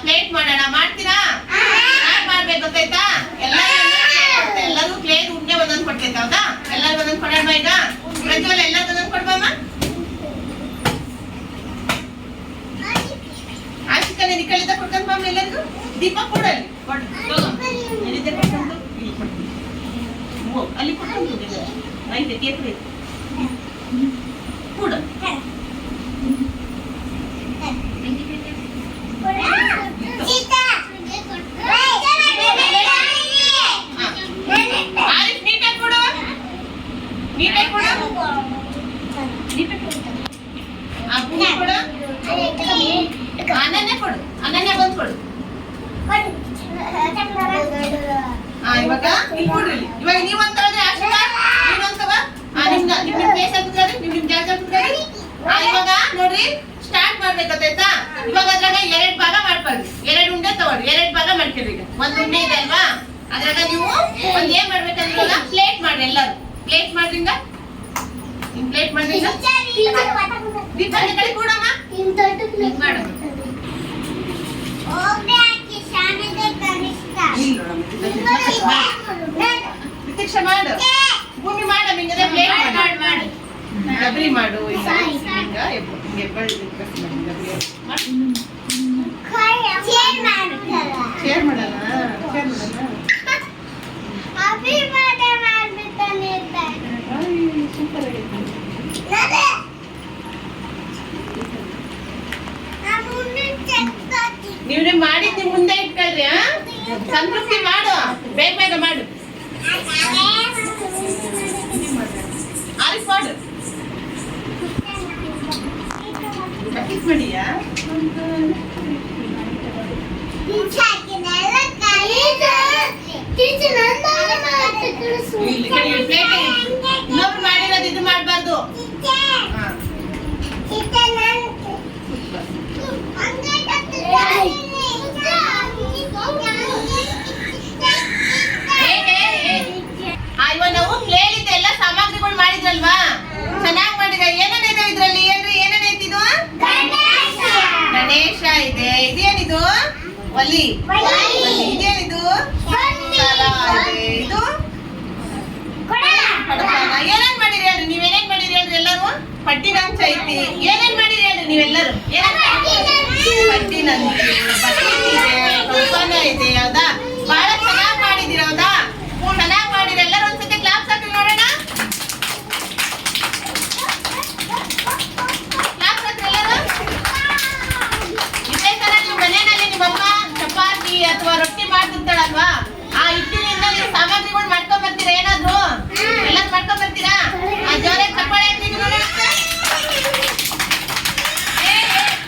Plate ಮಾಡೋಣ. ಮಾಡ್ತೀರಾ? ಯಾರು ಮಾಡ್ಬೇಕು ಗೊತ್ತಾಯ್ತಾ? ಎಲ್ಲರೂ ಪ್ಲೇಟ್ ಉಂಡೆ ಒಂದೊಂದು ಕೊಡ್ತೈತೆ. ಹೌದಾ? ಎಲ್ಲರೂ ಒಂದೊಂದು ಕೊಡೋಣ. ಈಗ ಪ್ರಜ್ವಲ್ ಎಲ್ಲರೂ ಒಂದೊಂದು ಕೊಡ್ಬಮ್ಮ. ಆಶಿಕಾ ನೀನು ಈ ಕಡೆಯಿಂದ ಕೊಡ್ಕೊಂಡು ಬಮ್ಮ ಎಲ್ಲರಿಗೂ. ದೀಪ ಕೊಡಲ್ಲಿ ಅಲ್ಲಿ ಕೊಡ್ಕೊಂಡು ಐತೆ ಕೇಸರಿ ಕೂಡ. ಆರಿಫ್ ನೀಟಾಗಿ ಕೊಡು, ನೀಟಾಗಿ ಕೊಡು. ಕೊಡು ಅನನ್ಯ ಕೊಡು, ಅನನ್ಯ ಬಂದು ಕೊಡು. ಇವಾಗ ಇಲ್ಲಿ ಕೊಡ್ರಿ. ಇವಾಗ ನೀವಂತ ಹೇಳಿದ್ರೆ ಆಶಿಕಾ ನೀನೊಂತವ ನಿಮ್ ಪ್ಲೇಸ್ ಹಾಕಿದ್ರೆ ನಿಮ್ ಜಾಗ ಹಾಕಿದ್ರೆ. ಇವಾಗ ನೋಡ್ರಿ ಸ್ಟಾರ್ಟ್ ಮಾಡ್ಬೇಕಾಯ್ತಾ. ಇವಾಗ ಅದ್ರಾಗ 2 ಭಾಗ ಮಾಡ್ಬಾರ್ದು. 2 ಉಂಡೆ ತಗೊಳ್ರಿ, 2 ಭಾಗ ಮಾಡ್ತೀರಿ. ಈಗ 1 ಉಂಡೆ ಇದೆ ಅಲ್ವಾ, ಅದ್ರಾಗ ನೀವು ಒಂದ್ ಏನ್ ಮಾಡ್ಬೇಕಂದ್ರೆ ಇವಾಗ ಪ್ಲೇಟ್ ಮಾಡ್ರಿ. ಎಲ್ಲರೂ ಪ್ಲೇಟ್ ಮಾಡ್ರಿಂದ ಪ್ಲೇಟ್ ಮಾಡ್ರಿಂದ ದೀಪ ಕಡೆ ಕೂಡಮ್ಮ ಮಾಡು. ಪ್ರತೀಕ್ಷೆ ಮಾಡು, ಭೂಮಿ ಮಾಡ, ಮಿಂಗದೆ ಪ್ಲೇಟ್ ಮಾಡು, ಡಬ್ರಿ ಮಾಡು. ಶೇರ್ ಮಾಡಲ್ಲ. ಸೂಪರ್ ಆಗೈತೆ. ನೀವೇ ಮಾಡಿದ್ದು ಮುಂದೆ ಇಟ್ಕೊಳ್ರಿ. ಸಂತೃಪ್ತಿ ಮಾಡು, ಬೇಗ ಬೇಗ ಮಾಡು. ಆರಿಫ್ ಮಾಡು. ಬಕೆಟ್ ಮಾಡಿಯಾ? ಇನ್ನೊಬ್ರು ಮಾಡಿರೋದು ಇದು ಮಾಡಬಾರ್ದು. ಇವಾಗ ನಾವು ಪ್ಲೇಲಿದ್ದ ಎಲ್ಲ ಸಾಮಗ್ರಿಗಳು ಮಾಡಿದ್ರಲ್ವಾ, ಚೆನ್ನಾಗಿ ಮಾಡಿದ್ರೆ. ಏನೇನಿದೆ ಇದ್ರಲ್ಲಿ? ಏನ್ರಿ ಏನೇನೈತಿದು? ಗಣೇಶ ಇದೆ. ಇದೇನಿದು? ಒಲಿ. ಇದೇನಿದು? ಇದೆ. ಇದು ಏನೇನ್ ಮಾಡಿರಿ ಹೇಳ್ರಿ? ನೀವೇನೇನ್ ಮಾಡಿರಿ ಹೇಳ್ರಿ ಎಲ್ಲರೂ? ಪಟ್ಟಿನಂಚ ಐತಿ. ಏನೇನ್ ಮಾಡಿರಿ ಹೇಳ್ರಿ ನೀವೆಲ್ಲರೂ? ಪಟ್ಟಿನಂಚು,